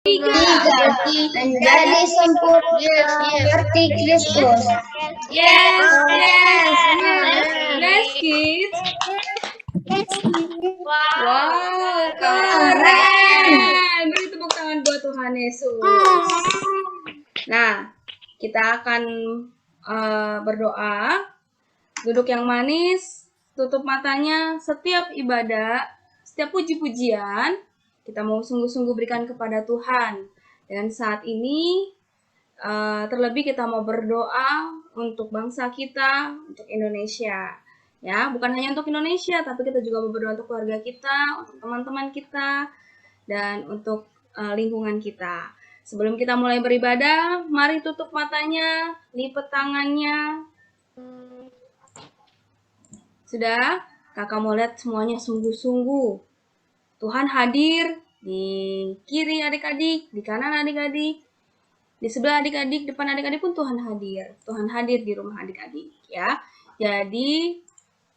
menjadi sempurna seperti Kristus. Yes. Nice kids. Wow, keren. Beri tepuk tangan buat Tuhan Yesus. Nah, kita akan berdoa. Duduk yang manis, tutup matanya. Setiap ibadah, setiap puji-pujian, kita mau sungguh-sungguh berikan kepada Tuhan. Dan saat ini, terlebih kita mau berdoa untuk bangsa kita, untuk Indonesia. Ya, bukan hanya untuk Indonesia, tapi kita juga mau berdoa untuk keluarga kita, untuk teman-teman kita, dan untuk lingkungan kita. Sebelum kita mulai beribadah, mari tutup matanya, lipat tangannya. Sudah? Kakak mau lihat semuanya sungguh-sungguh. Tuhan hadir di kiri adik-adik, di kanan adik-adik, di sebelah adik-adik, depan adik-adik pun Tuhan hadir. Tuhan hadir di rumah adik-adik, ya. Jadi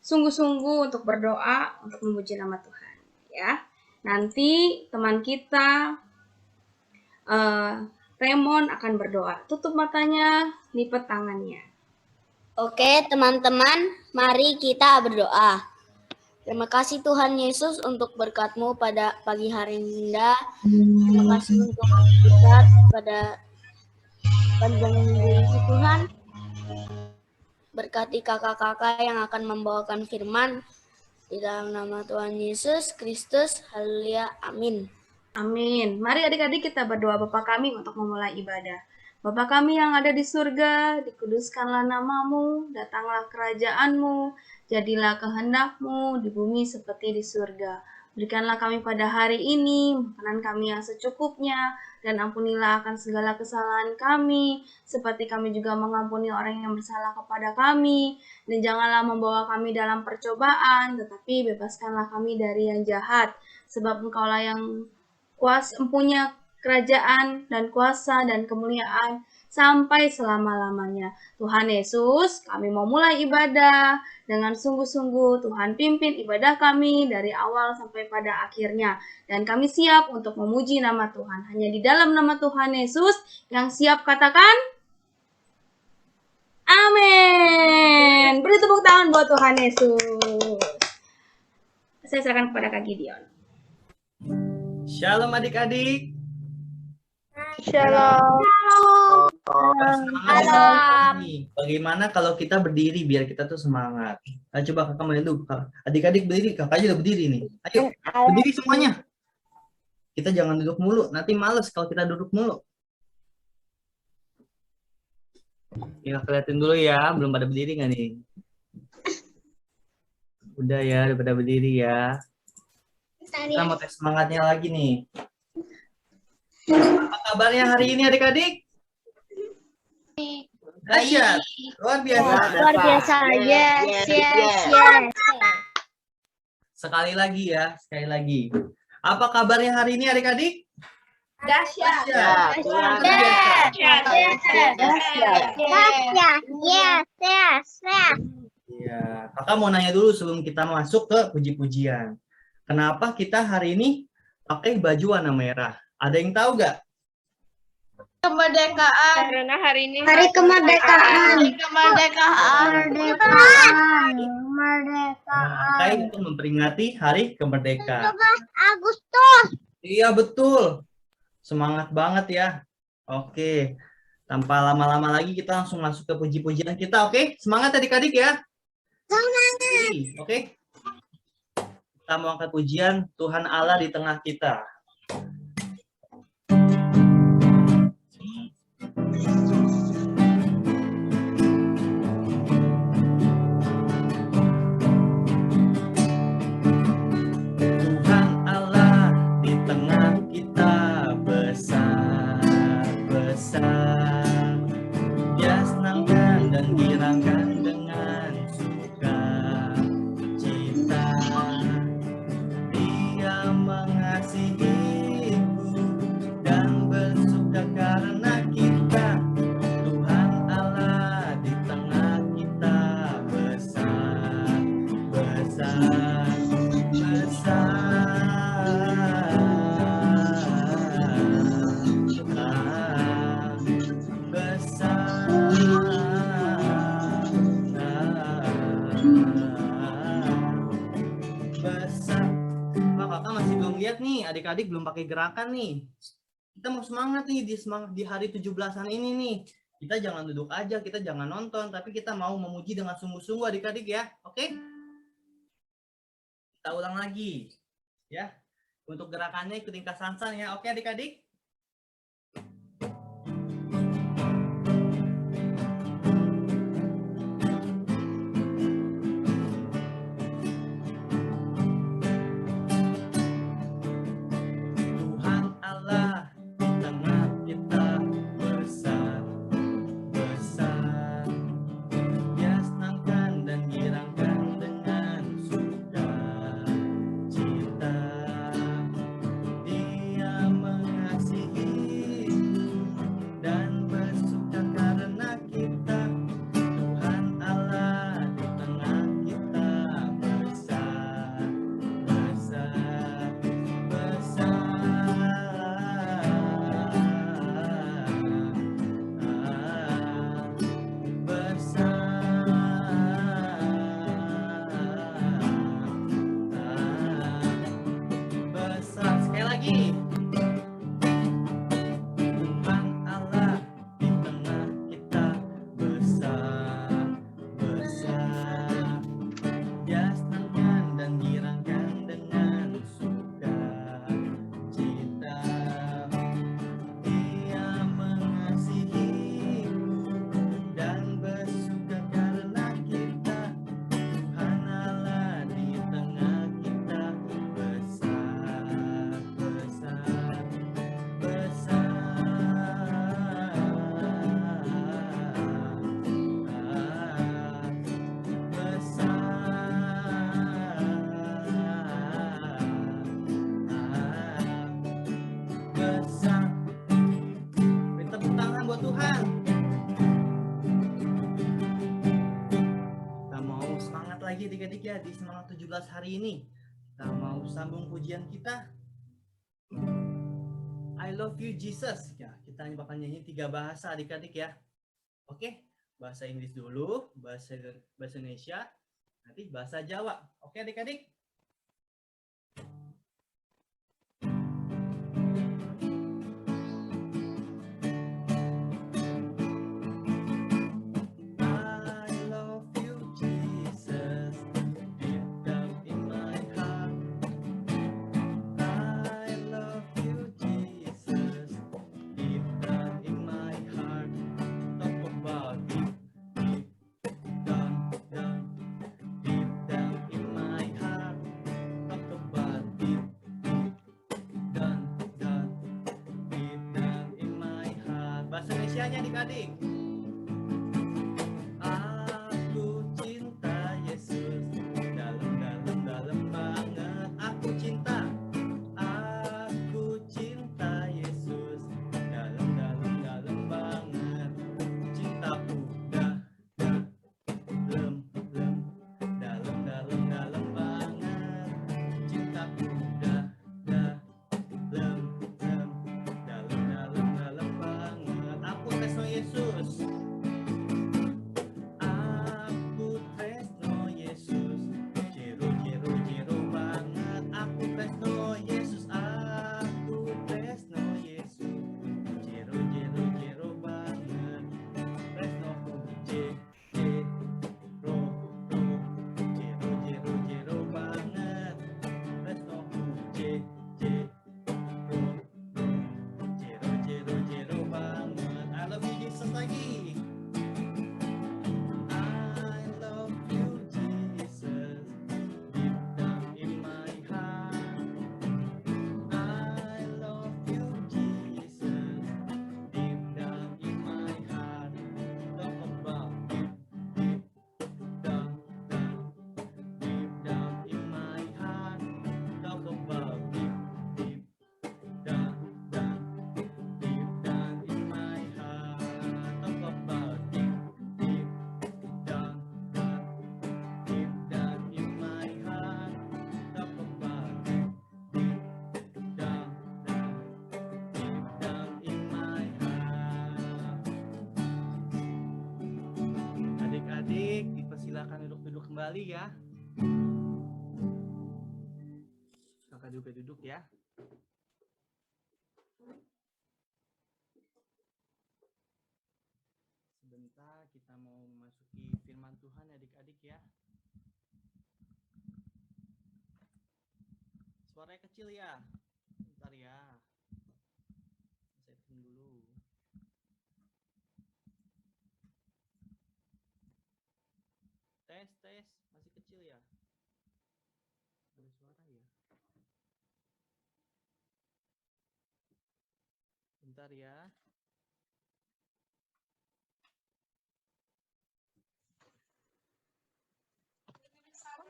sungguh-sungguh untuk berdoa, untuk memuji nama Tuhan, ya. Nanti teman kita Raymond akan berdoa. Tutup matanya, lipat tangannya. Oke, teman-teman, mari kita berdoa. Terima kasih Tuhan Yesus untuk berkat-Mu pada pagi hari ini. Terima kasih untuk kita pada panjang minggu ini Tuhan. Berkati kakak-kakak yang akan membawakan firman. Di dalam nama Tuhan Yesus Kristus, haleluya, amin. Amin. Mari adik-adik kita berdoa Bapa kami untuk memulai ibadah. Bapa kami yang ada di surga, dikuduskanlah namamu, datanglah kerajaan-Mu, jadilah kehendak-Mu di bumi seperti di surga. Berikanlah kami pada hari ini makanan kami yang secukupnya, dan ampunilah akan segala kesalahan kami, seperti kami juga mengampuni orang yang bersalah kepada kami. Dan janganlah membawa kami dalam percobaan, tetapi bebaskanlah kami dari yang jahat, sebab Engkaulah yang punya kerajaan dan kuasa dan kemuliaan sampai selama-lamanya. Tuhan Yesus, kami mau mulai ibadah dengan sungguh-sungguh. Tuhan pimpin ibadah kami dari awal sampai pada akhirnya. Dan kami siap untuk memuji nama Tuhan. Hanya di dalam nama Tuhan Yesus yang siap katakan, amin. Beri tepuk tangan buat Tuhan Yesus. Saya serahkan kepada Kak Gideon. Shalom adik-adik. Shalom. Semangat nih. Bagaimana kalau kita berdiri biar kita tuh semangat? Nah, coba kakak mau dulu. Adik-adik berdiri, kakaknya udah berdiri nih. Ayo, berdiri semuanya. Kita jangan duduk mulu, nanti males kalau kita duduk mulu. Ya, liatin dulu ya, belum pada berdiri nggak nih? Udah ya, udah pada berdiri ya. Kita mau tes semangatnya lagi nih. Apa kabarnya hari ini adik-adik? Dahsyat, luar biasa. Luar biasa. Yes. Sekali lagi ya, sekali lagi. Apa kabarnya hari ini adik-adik? Dahsyat. Ya, kakak mau nanya dulu sebelum kita masuk ke puji-pujian. Kenapa kita hari ini pakai baju warna merah? Ada yang tahu nggak? Kemerdekaan. Karena hari ini Hari kemerdekaan. Pakai untuk memperingati hari kemerdekaan. 17 Agustus. Iya betul. Semangat banget ya. Oke. Tanpa lama-lama lagi kita langsung masuk ke puji-pujian kita. Oke? Semangat adik-adik ya. Semangat. Oke. Kita mau angkat pujian Tuhan Allah di tengah kita. Tuhan Allah di tengah kita besar-besar. Dia senangkan dan girangkan dengan suka cita. Dia mengasihi adik-adik belum pakai gerakan nih. Kita mau semangat nih di hari 17-an ini nih. Kita jangan duduk aja, kita jangan nonton, tapi kita mau memuji dengan sungguh-sungguh adik-adik ya. Oke? Kita ulang lagi. Ya. Untuk gerakannya ikutin Kak Sansan ya. Oke adik-adik? Tuhan Allah di tengah kita besar, besar. Dia senangkan dan girangkan dengan sukacita. Dia mengasihi dan bersuka karena kita. Tuhan Allah di tengah kita besar, besar, besar. Sekali lagi. Tuhan Allah di tengah kita besar, besar. Dia senangkan dan girangkan dengan sukacita. Dia mengasihi dan bersuka karena kita. Tuhan Allah di tengah kita besar, besar, besar. Besar. Beri tepuk tangan buat Tuhan. Kita mau semangat lagi adik-adik ya di semangat 17 hari ini. Kita mau sambung pujian kita. I love you Jesus. Ya, kita bakal nyanyi 3 bahasa adik-adik ya. Oke, bahasa Inggris dulu, bahasa Indonesia, nanti bahasa Jawa. Oke adik-adik? I love you Jesus, deep down in my heart. I love you Jesus, deep down in my heart. Talk about deep, deep down, down, deep down in my heart. Talk about deep, deep down, down, deep down in my heart. Bahasa Indonesianya adik-adik. Aku cinta Yesus, dalam banget. Aku cinta Yesus, dalam banget. Cintaku dalam banget. Cintaku dalam banget. Aku tresno Yesus. Aku tresno Yesus, jero banget. Aku tresno Yesus, aku tresno Yesus, jero banget. Tresnoku jero banget. Tresnoku jero banget. I love you Jesus lagi. I love you Jesus, deep down in my heart. I love you Jesus, deep down in my heart. Talk about deep down, deep down in my heart. Talk about deep down, deep down in my heart. Talk about deep down, deep down in my heart. Talk about deep down, deep down in my heart. Adik-adik, dipersilakan duduk kembali ya. Kakak juga duduk ya. Sebentar kita mau memasuki firman Tuhan adik-adik ya. Suaranya kecil ya. Bentar ya. Setting dulu. Tes, masih kecil ya? Ada suara ya? Bentar ya.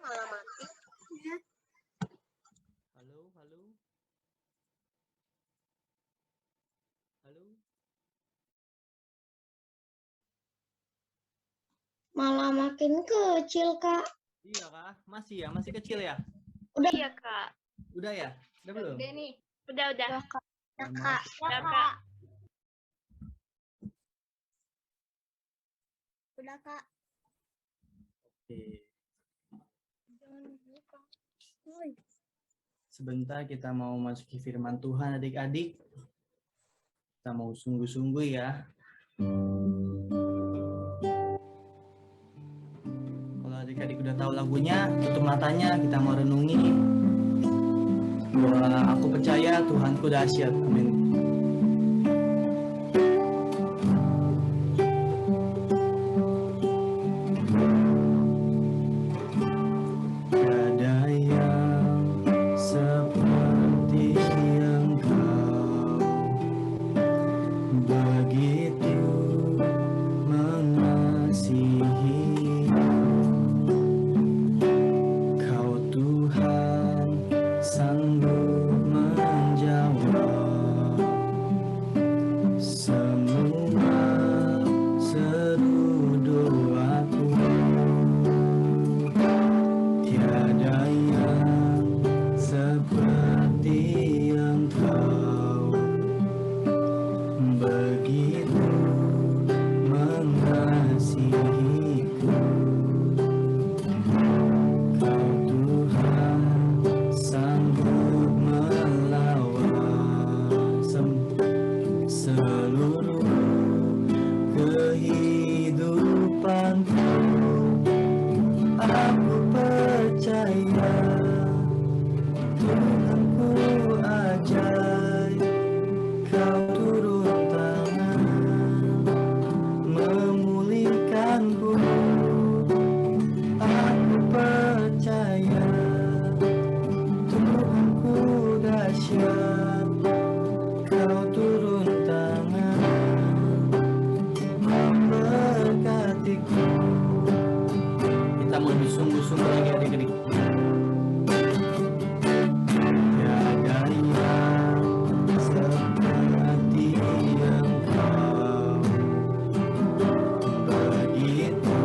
Malah mati. Halo. Malah makin kecil, Kak. Iya kah? Masih kecil ya? Udah ya, Kak. Udah ya? Udah belum? Udah nih. Udah. Kak. Udah, Kak. Oke. Jangan buka. Sebentar kita mau masuki firman Tuhan adik-adik. Kita mau sungguh-sungguh ya. Kalau adik-adik udah tahu lagunya, tutup matanya, kita mau renungi. Bahwa aku percaya Tuhanku dahsyat. Amin. Tiada yang seperti Engkau, begitu mengasihi. Kau Tuhan sanggup menjawab semua seru doaku. Tiada yang seperti Engkau, begitu mengasihiku. Kau Tuhan sanggup melawat seluruh kehidupanku. Aku percaya Tuhanku ajaib. Kau turun tangan memulihkanku. Aku percaya Tuhanku dahsyat. Kau turun tangan memberkatiku. Kita mau sungguh-sungguh lagi adik-adik. Tiada yang seperti Engkau, begitu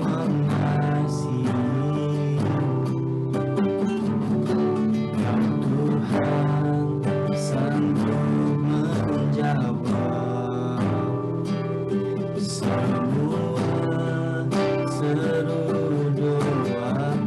mengasihi. Kau Tuhan sanggup menjawab semua seru doa.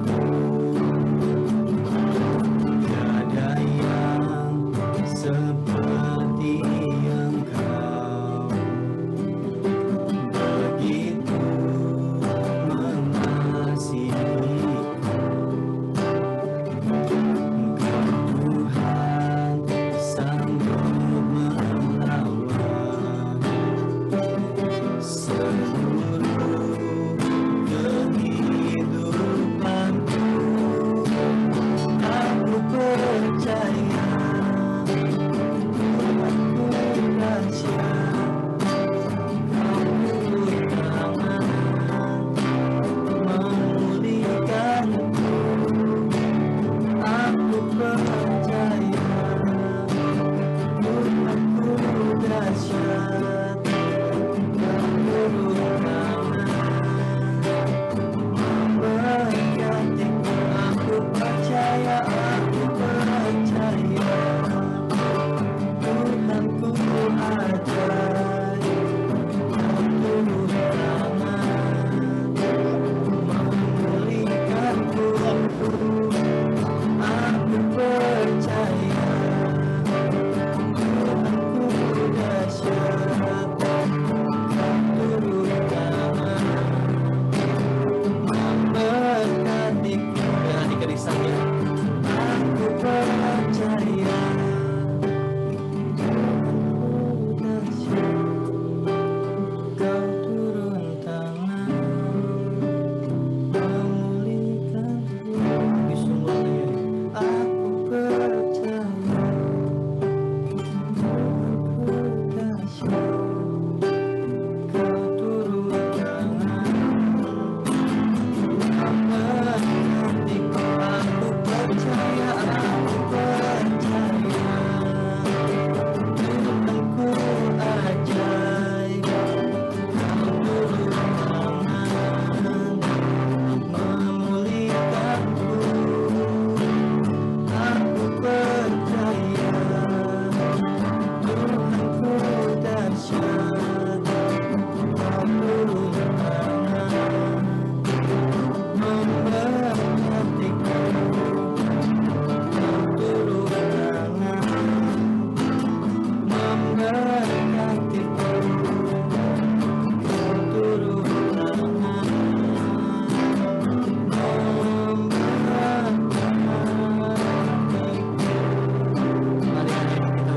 kita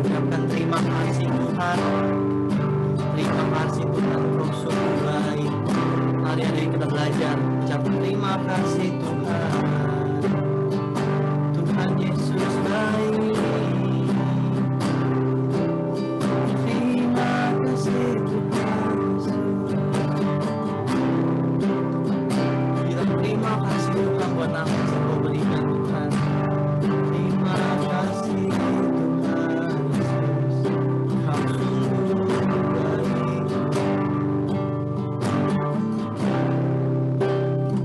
ucapkan terima kasih Tuhan. Terima kasih Tuhan, Roh sungguh baik. Mari adik kita belajar ucapkan terima kasih Tuhan. Tuhan Yesus baik. Terima kasih Tuhan Yesus. Bilang terima kasih Tuhan buat apa yang Kau berikan Tuhan. Terima kasih Tuhan Yesus. Kau sungguh baik.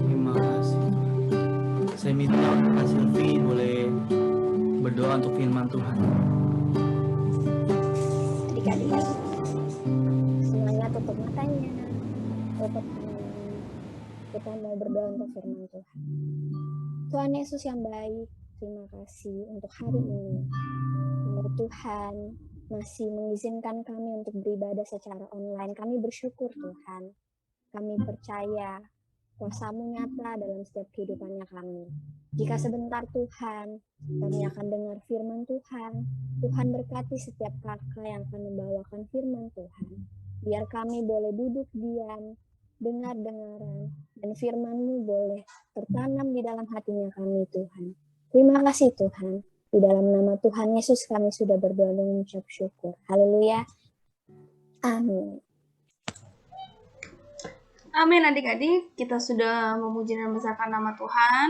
Terima kasih. Saya minta Kak Silvi boleh berdoa untuk firman Tuhan. Adik-adik semuanya tutup matanya, tutup kita mau berdoa untuk firman Tuhan. Tuhan Yesus yang baik, terima kasih untuk hari ini. Tuhan masih mengizinkan kami untuk beribadah secara online. Kami bersyukur Tuhan. Kami percaya kuasa-Mu nyata dalam setiap kehidupannya kami. Jika sebentar Tuhan, kami akan dengar firman Tuhan. Tuhan berkati setiap kakak yang akan membawakan firman Tuhan. Biar kami boleh duduk diam, dengar-dengaran, dan firman-Mu boleh tertanam di dalam hatinya kami Tuhan. Terima kasih Tuhan. Di dalam nama Tuhan Yesus kami sudah berdoa dan mengucap syukur. Haleluya. Amin. Amin adik-adik, kita sudah memuji dan membesarkan nama Tuhan.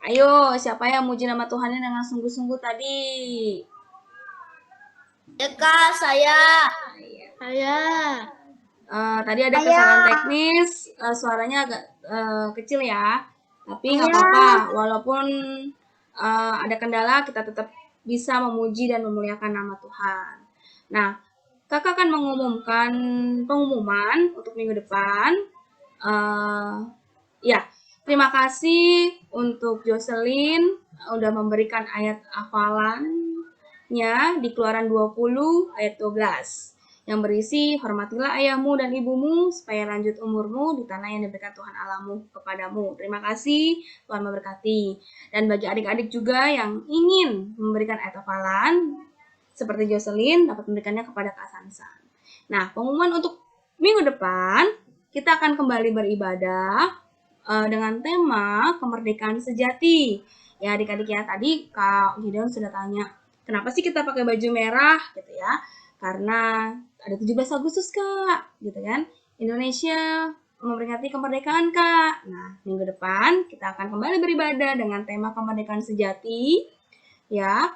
Ayo, siapa yang memuji nama Tuhannya dengan sungguh-sungguh tadi? Ya Kak, saya. Tadi ada kesalahan teknis, suaranya agak kecil ya. Tapi nggak apa-apa, walaupun ada kendala, kita tetap bisa memuji dan memuliakan nama Tuhan. Nah, kakak akan mengumumkan pengumuman untuk minggu depan. Ya, terima kasih untuk Jocelyn udah memberikan ayat hafalannya di Keluaran 20 ayat 12 yang berisi hormatilah ayahmu dan ibumu supaya lanjut umurmu di tanah yang diberikan Tuhan Allahmu kepadamu. Terima kasih, Tuhan memberkati. Dan bagi adik-adik juga yang ingin memberikan ayat hafalan seperti Jocelyn dapat memberikannya kepada Kak Sansan. Nah, pengumuman untuk minggu depan kita akan kembali beribadah dengan tema kemerdekaan sejati. Ya adik-adik ya, tadi Kak Gideon sudah tanya, kenapa sih kita pakai baju merah gitu ya? Karena ada 17 Agustus Kak, gitu kan. Indonesia memperingati kemerdekaan Kak. Nah, minggu depan kita akan kembali beribadah dengan tema kemerdekaan sejati. Ya,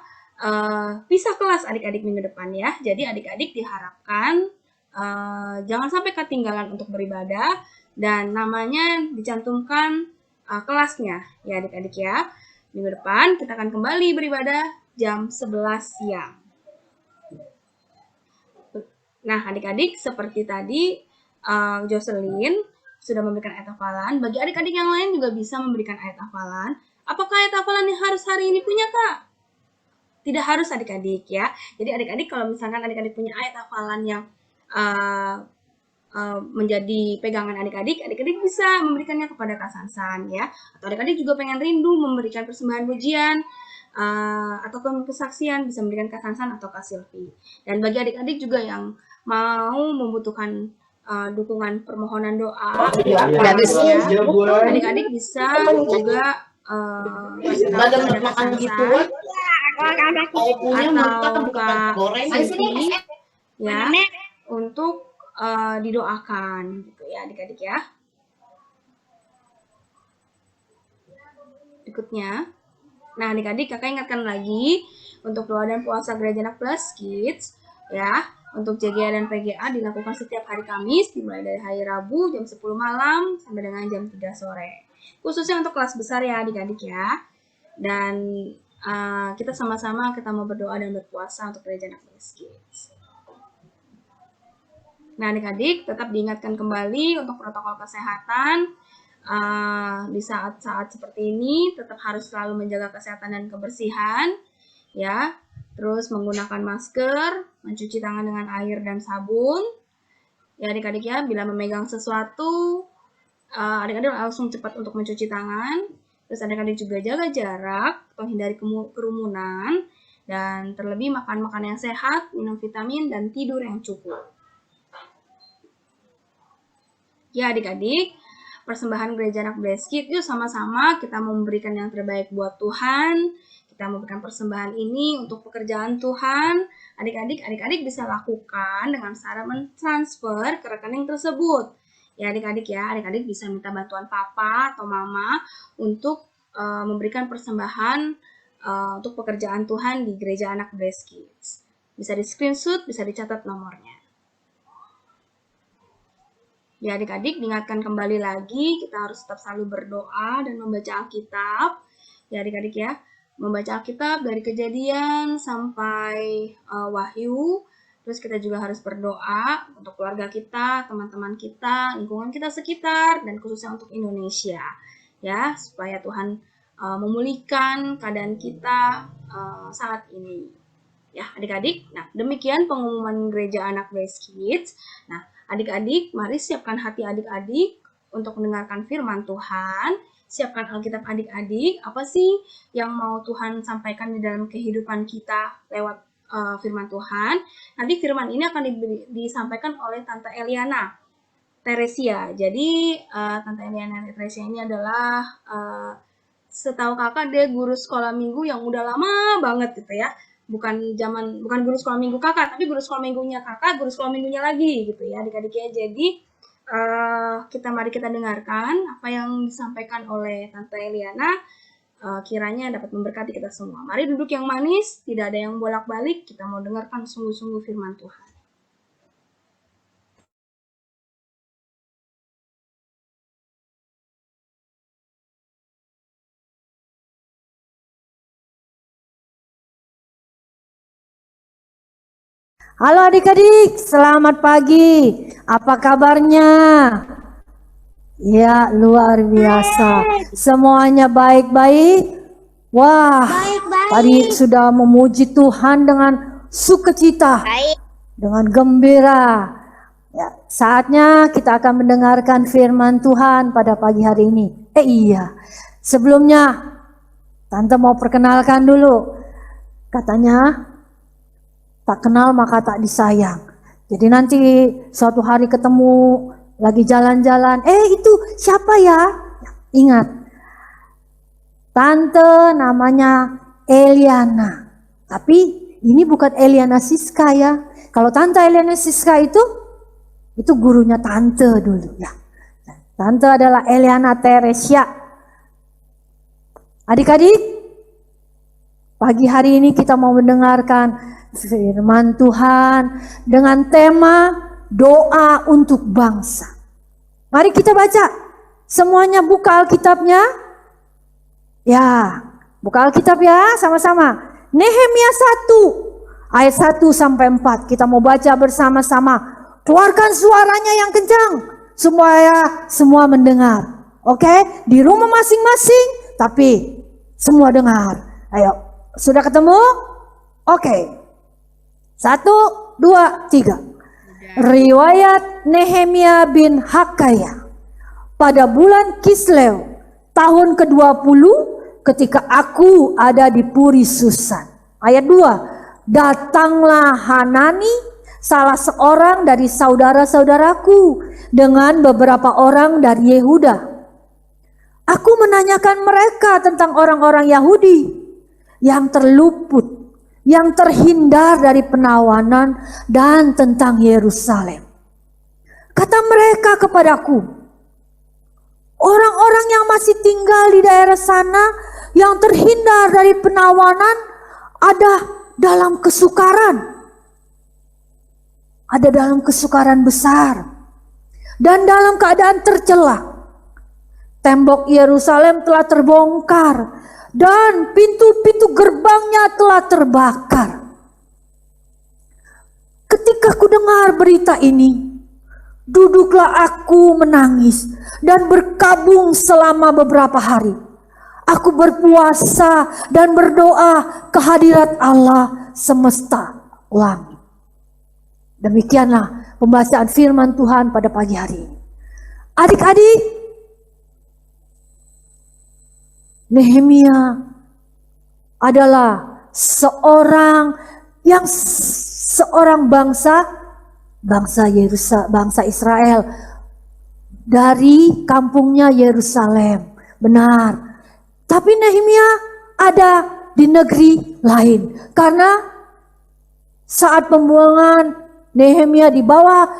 pisah kelas adik-adik minggu depan ya. Jadi adik-adik diharapkan jangan sampai ketinggalan untuk beribadah dan namanya dicantumkan kelasnya ya adik-adik ya. Minggu depan kita akan kembali beribadah jam 11 siang. Nah adik-adik seperti tadi Jocelyn sudah memberikan ayat hafalan. Bagi adik-adik yang lain juga bisa memberikan ayat hafalan. Apakah ayat hafalan yang harus hari ini punya Kak? Tidak harus adik-adik ya. Jadi adik-adik kalau misalkan adik-adik punya ayat hafalan yang menjadi pegangan adik-adik, adik-adik bisa memberikannya kepada Kak Sansan ya. Atau adik-adik juga pengen rindu memberikan persembahan pujian ataupun kesaksian bisa memberikan Kak Sansan atau Kak Silvi. Dan bagi adik-adik juga yang mau membutuhkan dukungan permohonan doa, adik-adik bisa juga kasih tahu kepada Kak Sansan atau Kak Silvi ya untuk didoakan gitu ya adik-adik ya. Berikutnya, nah adik-adik kakak ingatkan lagi untuk doa dan puasa Gereja Anak Plus Kids ya. Untuk JGA dan PGA dilakukan setiap hari Kamis dimulai dari hari Rabu jam 10 malam sampai dengan jam 3 sore. Khususnya untuk kelas besar ya adik-adik ya. Dan kita sama-sama kita mau berdoa dan berpuasa untuk Gereja Anak Plus Kids. Nah adik-adik tetap diingatkan kembali untuk protokol kesehatan. Di saat-saat seperti ini tetap harus selalu menjaga kesehatan dan kebersihan ya. terus menggunakan masker, mencuci tangan dengan air dan sabun. Ya adik-adik ya, bila memegang sesuatu, adik-adik langsung cepat untuk mencuci tangan. Terus adik-adik juga jaga jarak atau hindari kerumunan. Dan terlebih makan makanan yang sehat, minum vitamin, dan tidur yang cukup. Ya adik-adik, persembahan Gereja Anak Breskit, yuk sama-sama kita memberikan yang terbaik buat Tuhan. Kita memberikan persembahan ini untuk pekerjaan Tuhan. Adik-adik bisa lakukan dengan cara mentransfer ke rekening tersebut. Ya adik-adik adik-adik bisa minta bantuan papa atau mama untuk memberikan persembahan untuk pekerjaan Tuhan di Gereja Anak Breskit. Bisa di screenshot, bisa dicatat nomornya. Ya adik-adik, diingatkan kembali lagi, kita harus tetap selalu berdoa dan membaca Alkitab. Ya adik-adik ya, membaca Alkitab dari Kejadian sampai Wahyu. Terus kita juga harus berdoa untuk keluarga kita, teman-teman kita, lingkungan kita sekitar, dan khususnya untuk Indonesia. Ya, supaya Tuhan memulihkan keadaan kita saat ini. Ya adik-adik, nah demikian pengumuman Gereja Anak Breskit. Nah, adik-adik, mari siapkan hati adik-adik untuk mendengarkan firman Tuhan. Siapkan Alkitab adik-adik. Apa sih yang mau Tuhan sampaikan di dalam kehidupan kita lewat firman Tuhan? Nanti firman ini akan disampaikan oleh Tante Eliana Teresia. Jadi Tante Eliana Teresia ini adalah setahu kakak dia guru sekolah minggu yang udah lama banget gitu ya. Bukan guru sekolah minggu kakak, tapi guru sekolah minggunya kakak, guru sekolah minggunya lagi gitu ya adik-adik ya. Jadi mari kita dengarkan apa yang disampaikan oleh Tante Eliana, kiranya dapat memberkati kita semua. Mari duduk yang manis, tidak ada yang bolak-balik, kita mau dengarkan sungguh-sungguh firman Tuhan. Halo adik-adik, selamat pagi. Apa kabarnya? Ya, luar biasa. Semuanya baik-baik? Wah, tadi sudah memuji Tuhan dengan sukacita, dengan gembira. Ya, saatnya kita akan mendengarkan firman Tuhan pada pagi hari ini. Iya, sebelumnya Tante mau perkenalkan dulu. Katanya, tak kenal maka tak disayang. Jadi nanti suatu hari ketemu lagi jalan-jalan, itu siapa ya? Ingat, Tante namanya Eliana. Tapi ini bukan Eliana Siska ya. Kalau Tante Eliana Siska itu gurunya Tante dulu ya. Tante adalah Eliana Teresia. Adik-adik, pagi hari ini kita mau mendengarkan firman Tuhan dengan tema doa untuk bangsa. Mari kita baca. Semuanya buka Alkitabnya. Ya, buka Alkitab ya sama-sama. Nehemia 1 ayat 1 sampai 4. Kita mau baca bersama-sama. Keluarkan suaranya yang kencang supaya semua mendengar. Oke? Di rumah masing-masing tapi semua dengar. Ayo, sudah ketemu? Oke. 1, 2, 3. Riwayat Nehemia bin Hakaya. Pada bulan Kislew, tahun ke-20, ketika aku ada di Puri Susan. Ayat 2. Datanglah Hanani, salah seorang dari saudara-saudaraku, dengan beberapa orang dari Yehuda. Aku menanyakan mereka tentang orang-orang Yahudi yang terluput, yang terhindar dari penawanan, dan tentang Yerusalem. Kata mereka kepadaku, orang-orang yang masih tinggal di daerah sana, yang terhindar dari penawanan, ada dalam kesukaran. Ada dalam kesukaran besar. Dan dalam keadaan tercela. Tembok Yerusalem telah terbongkar, dan pintu-pintu gerbangnya telah terbakar. Ketika ku dengar berita ini, duduklah aku menangis dan berkabung selama beberapa hari. Aku berpuasa dan berdoa kehadirat Allah semesta langit. Demikianlah pembacaan firman Tuhan pada pagi hari ini. Adik-adik, Nehemia adalah seorang bangsa Israel dari kampungnya Yerusalem. Benar. Tapi Nehemia ada di negeri lain. Karena saat pembuangan Nehemia dibawa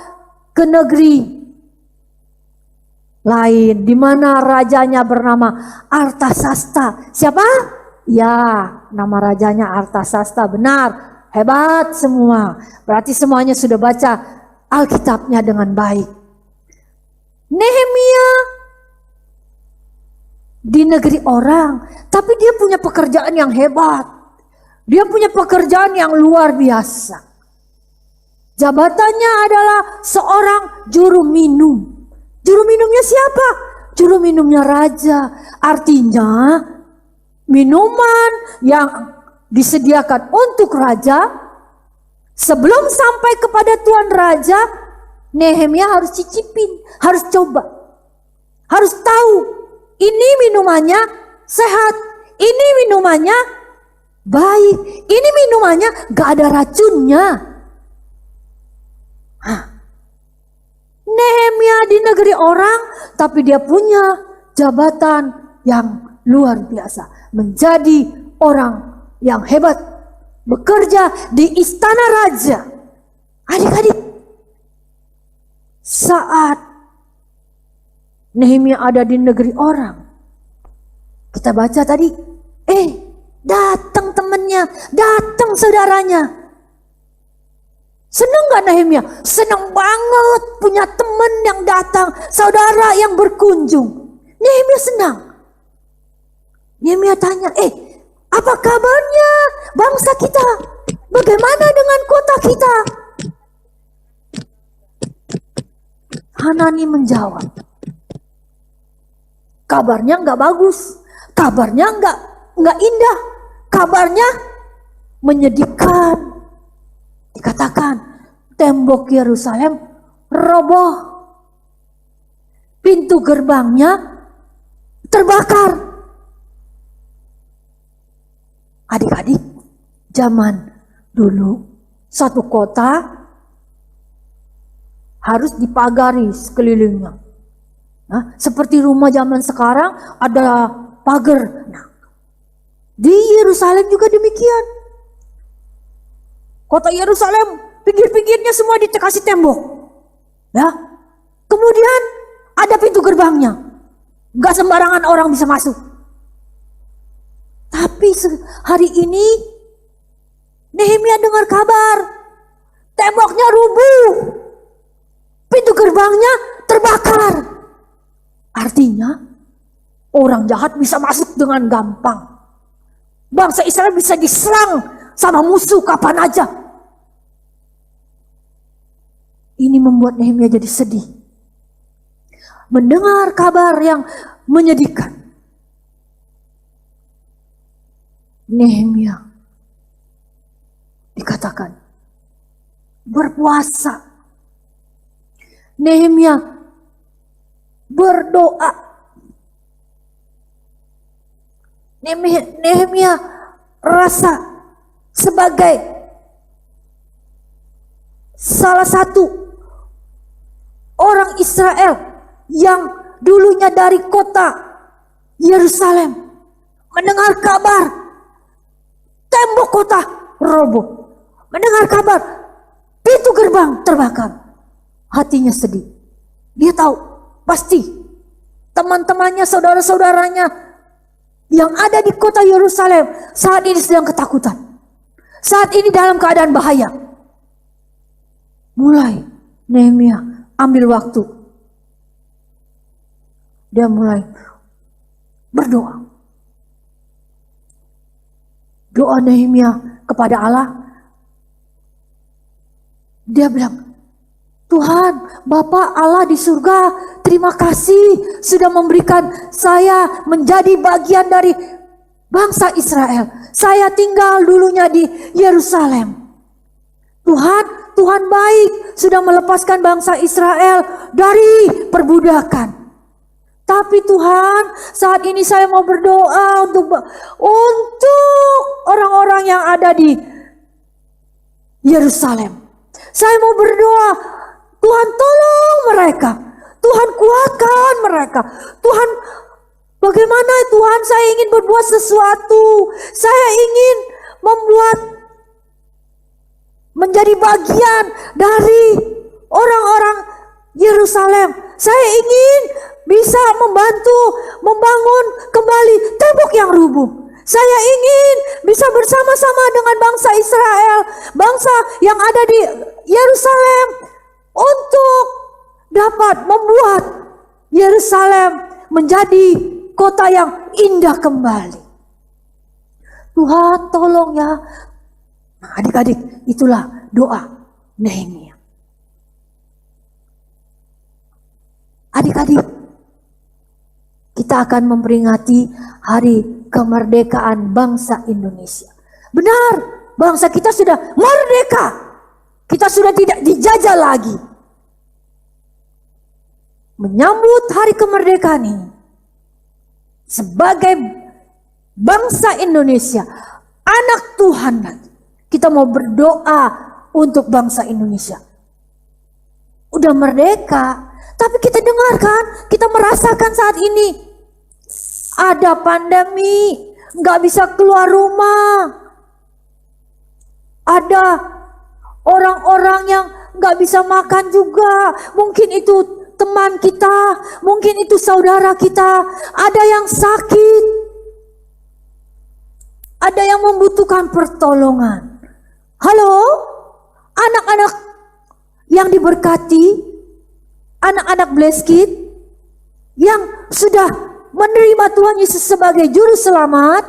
ke negeri lain, di mana rajanya bernama Artasasta. Siapa? Ya, nama rajanya Artasasta. Benar, hebat semua. Berarti semuanya sudah baca Alkitabnya dengan baik. Nehemia di negeri orang, tapi dia punya pekerjaan yang hebat. Dia punya pekerjaan yang luar biasa. Jabatannya adalah seorang juru minum. Juru minumnya siapa? Juru minumnya raja. Artinya minuman yang disediakan untuk raja, sebelum sampai kepada tuan raja, Nehemia harus cicipin, harus coba. Harus tahu, ini minumannya sehat, ini minumannya baik, ini minumannya gak ada racunnya. Nehemia di negeri orang, tapi dia punya jabatan yang luar biasa. Menjadi orang yang hebat, bekerja di istana raja. Adik-adik, saat Nehemia ada di negeri orang, kita baca tadi, datang temannya, datang saudaranya. Senang gak Nehemia? Senang banget punya teman yang datang, saudara yang berkunjung. Nehemia senang. Nehemia tanya, apa kabarnya bangsa kita? Bagaimana dengan kota kita? Hanani menjawab, kabarnya nggak bagus, kabarnya nggak indah, kabarnya menyedihkan. Dikatakan tembok Yerusalem roboh, pintu gerbangnya terbakar. Adik-adik, zaman dulu satu kota harus dipagari sekelilingnya. Nah, seperti rumah zaman sekarang ada pagar. Nah, di Yerusalem juga demikian. Kota Yerusalem, pinggir-pinggirnya semua dikasih tembok. Ya. Kemudian ada pintu gerbangnya. Gak sembarangan orang bisa masuk. Tapi hari ini Nehemia dengar kabar, temboknya rubuh, pintu gerbangnya terbakar. Artinya orang jahat bisa masuk dengan gampang. Bangsa Israel bisa diserang sama musuh kapan aja. Ini membuat Nehemia jadi sedih. Mendengar kabar yang menyedihkan. Nehemia dikatakan berpuasa. Nehemia berdoa. Nehemia rasa sebagai salah satu orang Israel yang dulunya dari kota Yerusalem mendengar kabar tembok kota roboh, mendengar kabar pintu gerbang terbakar, hatinya sedih. Dia tahu pasti teman-temannya, saudara-saudaranya yang ada di kota Yerusalem saat ini sedang ketakutan, saat ini dalam keadaan bahaya. Mulai Nehemia ambil waktu, dia mulai berdoa. Doa Nehemia kepada Allah, dia bilang, Tuhan, Bapa Allah di surga, terima kasih sudah memberikan saya menjadi bagian dari bangsa Israel. Saya tinggal dulunya di Yerusalem. Tuhan baik, sudah melepaskan bangsa Israel dari perbudakan. Tapi Tuhan, saat ini saya mau berdoa untuk orang-orang yang ada di Yerusalem. Saya mau berdoa, Tuhan tolong mereka. Tuhan kuatkan mereka. Tuhan, bagaimana Tuhan, saya ingin berbuat sesuatu. Saya ingin menjadi bagian dari orang-orang Yerusalem. Saya ingin bisa membangun kembali tembok yang rubuh. Saya ingin bisa bersama-sama dengan bangsa Israel, bangsa yang ada di Yerusalem, untuk dapat membuat Yerusalem menjadi kota yang indah kembali. Tuhan tolong ya. Nah, adik-adik, itulah doa Nehemia. Adik-adik, kita akan memperingati hari kemerdekaan bangsa Indonesia. Benar, bangsa kita sudah merdeka. Kita sudah tidak dijajah lagi. Menyambut hari kemerdekaan ini, sebagai bangsa Indonesia, anak Tuhan lagi, kita mau berdoa untuk bangsa Indonesia. Udah merdeka, tapi kita dengarkan, kita merasakan saat ini ada pandemi, nggak bisa keluar rumah. Ada orang-orang yang nggak bisa makan juga. Mungkin itu teman kita, mungkin itu saudara kita. Ada yang sakit, ada yang membutuhkan pertolongan. Halo, anak-anak yang diberkati, anak-anak blessed kid yang sudah menerima Tuhan Yesus sebagai juru selamat.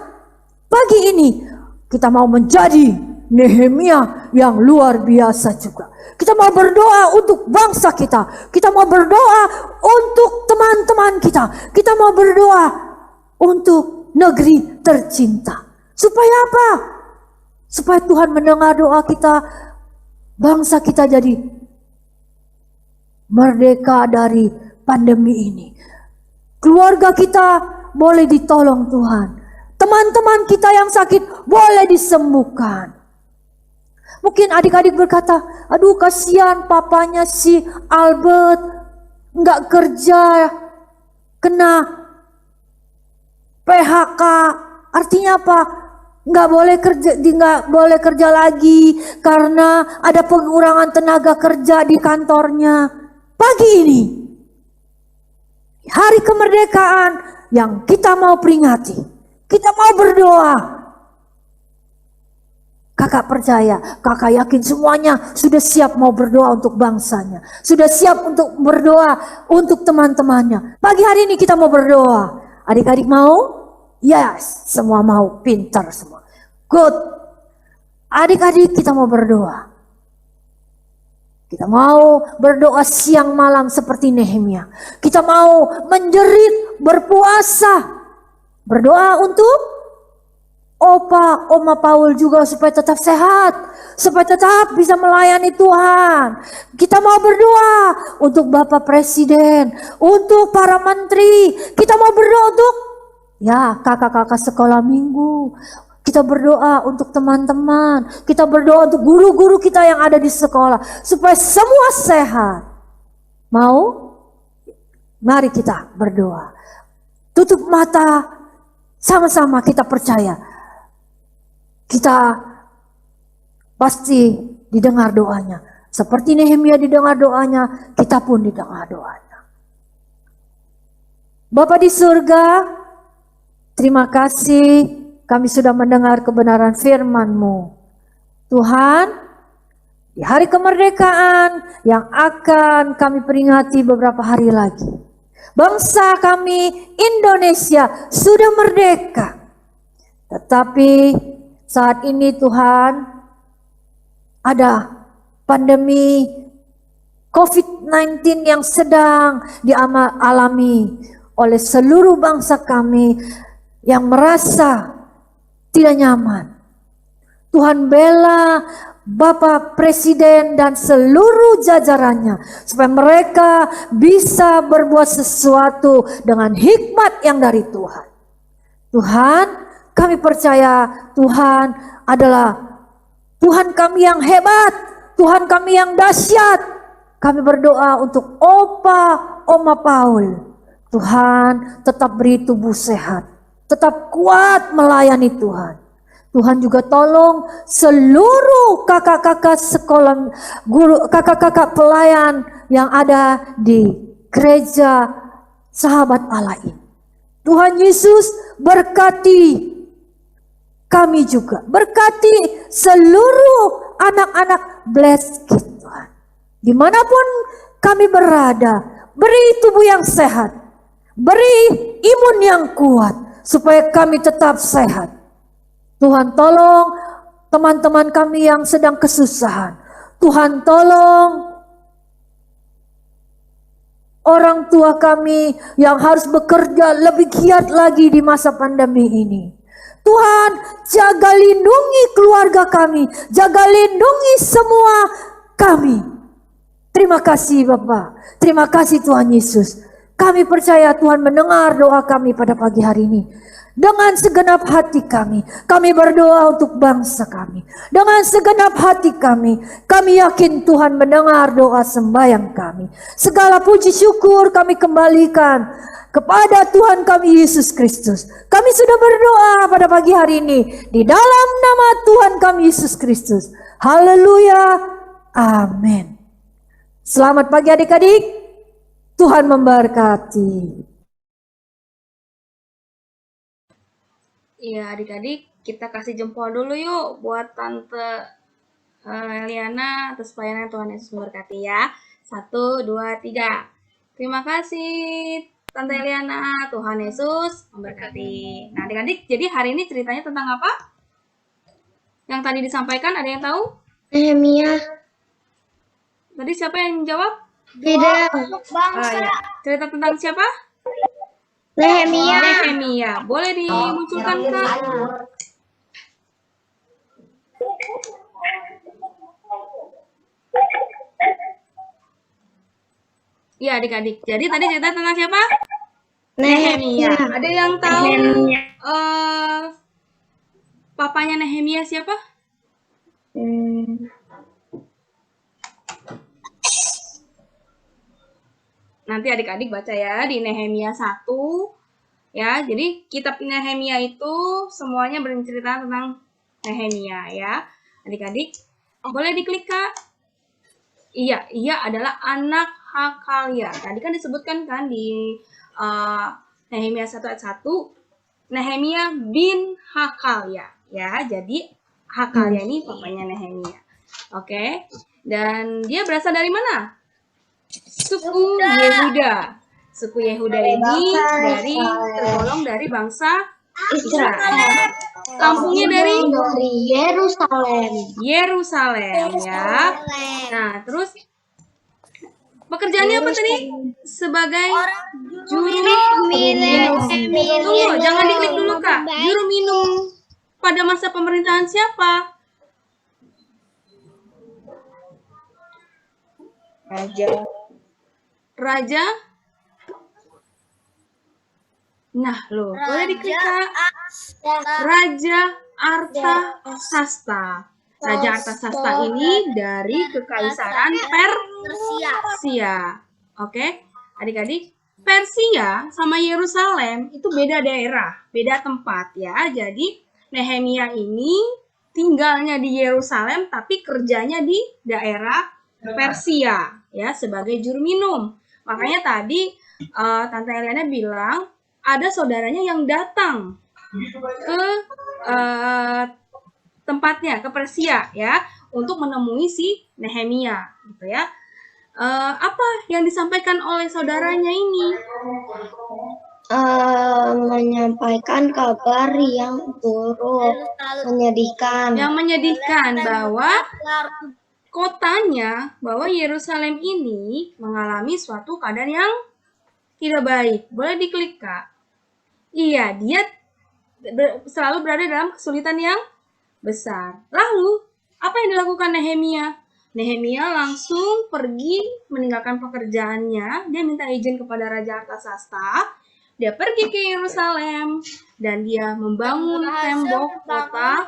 Pagi ini kita mau menjadi Nehemia yang luar biasa juga. Kita mau berdoa untuk bangsa kita. Kita mau berdoa untuk teman-teman kita. Kita mau berdoa untuk negeri tercinta. Supaya apa? Supaya Tuhan mendengar doa kita. Bangsa kita jadi merdeka dari pandemi ini. Keluarga kita boleh ditolong Tuhan. Teman-teman kita yang sakit boleh disembuhkan. Mungkin adik-adik berkata, aduh kasihan papanya si Albert nggak kerja, kena PHK. Artinya apa? Nggak boleh kerja lagi karena ada pengurangan tenaga kerja di kantornya. Pagi ini, hari kemerdekaan yang kita mau peringati, kita mau berdoa. Kakak percaya, kakak yakin semuanya sudah siap mau berdoa untuk bangsanya. Sudah siap untuk berdoa untuk teman-temannya. Pagi hari ini kita mau berdoa. Adik-adik mau? Yes, semua mau, pintar semua. Good. Adik-adik kita mau berdoa. Kita mau berdoa siang malam seperti Nehemia. Kita mau menjerit, berpuasa. Berdoa untuk Oma Paul juga supaya tetap sehat, supaya tetap bisa melayani Tuhan. Kita mau berdoa untuk Bapak Presiden, untuk para menteri. Kita mau berdoa untuk kakak-kakak sekolah minggu. Kita berdoa untuk teman-teman. Kita berdoa untuk guru-guru kita yang ada di sekolah supaya semua sehat. Mau? Mari kita berdoa. Tutup mata, sama-sama kita percaya. Kita pasti didengar doanya. Seperti Nehemia didengar doanya, kita pun didengar doanya. Bapa di surga, terima kasih kami sudah mendengar kebenaran firman-Mu. Tuhan, di hari kemerdekaan yang akan kami peringati beberapa hari lagi, bangsa kami Indonesia sudah merdeka. Tetapi saat ini Tuhan, ada pandemi COVID-19 yang sedang dialami oleh seluruh bangsa kami yang merasa tidak nyaman. Tuhan bela Bapak Presiden dan seluruh jajarannya supaya mereka bisa berbuat sesuatu dengan hikmat yang dari Tuhan. Tuhan, kami percaya Tuhan adalah Tuhan kami yang hebat, Tuhan kami yang dahsyat. Kami berdoa untuk Oma Paul. Tuhan tetap beri tubuh sehat, tetap kuat melayani Tuhan. Tuhan juga tolong seluruh kakak-kakak sekolah, guru, kakak-kakak pelayan yang ada di gereja Sahabat Allah ini. Tuhan Yesus berkati kami juga, berkati seluruh anak-anak blessed kid Tuhan. Dimanapun kami berada, beri tubuh yang sehat, beri imun yang kuat supaya kami tetap sehat. Tuhan tolong teman-teman kami yang sedang kesusahan. Tuhan tolong orang tua kami yang harus bekerja lebih giat lagi di masa pandemi ini. Tuhan, jaga lindungi keluarga kami, jaga lindungi semua kami. Terima kasih Bapak, terima kasih Tuhan Yesus. Kami percaya Tuhan mendengar doa kami pada pagi hari ini. Dengan segenap hati kami berdoa untuk bangsa kami. Dengan segenap hati kami yakin Tuhan mendengar doa sembahyang kami. Segala puji syukur kami kembalikan kepada Tuhan kami Yesus Kristus. Kami sudah berdoa pada pagi hari ini di dalam nama Tuhan kami Yesus Kristus. Haleluya. Amin. Selamat pagi adik-adik. Tuhan memberkati. Iya adik-adik, kita kasih jempol dulu yuk buat Tante Eliana atas pelayanan. Tuhan Yesus memberkati ya. 1, 2, 3. Terima kasih Tante Eliana, Tuhan Yesus memberkati. Nah adik-adik, jadi hari ini ceritanya tentang apa? Yang tadi disampaikan ada yang tahu? Nehemia. Tadi siapa yang jawab? Tidak. Ya. Cerita tentang siapa? Nehemia. Nehemia. Boleh dimunculkan Kak? Iya adik-adik. Jadi tadi cerita tentang siapa? Nehemia. Ada yang tahu papanya Nehemia siapa? Nanti adik-adik baca ya di Nehemia 1 ya. Jadi kitab Nehemia itu semuanya bercerita tentang Nehemia ya. Adik-adik boleh diklik Kak. Iya, ia adalah anak Hakalia. Tadi kan disebutkan kan di Nehemia 1 ayat 1 Nehemia bin Hakalia ya. Jadi Hakalia ini papanya Nehemia. Oke. Dan dia berasal dari mana? Suku Yehuda. Suku Yehuda ini tergolong dari bangsa Israel. Kampungnya dari Yerusalem ya. Nah, terus pekerjaannya apa tadi? Sebagai juru minum. Tunggu, jangan diklik dulu Kak. Juru minum pada masa pemerintahan siapa? Raja. Nah, loh, boleh diklik Kak. Raja Artasasta. Raja Artasasta ini dari Kekaisaran Persia. Oke, adik-adik, Persia sama Yerusalem itu beda daerah, beda tempat ya. Jadi Nehemia ini tinggalnya di Yerusalem tapi kerjanya di daerah Persia ya sebagai juru minum. Makanya tadi Tante Eliana bilang ada saudaranya yang datang ke tempatnya, ke Persia ya, untuk menemui si Nehemia gitu ya. Apa yang disampaikan oleh saudaranya ini? Menyampaikan kabar yang buruk, menyedihkan. Yang menyedihkan bahwa kotanya, bahwa Yerusalem ini mengalami suatu keadaan yang tidak baik. Boleh diklik Kak. Iya, dia selalu berada dalam kesulitan yang besar. Lalu, apa yang dilakukan Nehemia? Nehemia langsung pergi meninggalkan pekerjaannya. Dia minta izin kepada Raja Artasasta. Dia pergi ke Yerusalem dan dia membangun tembok kota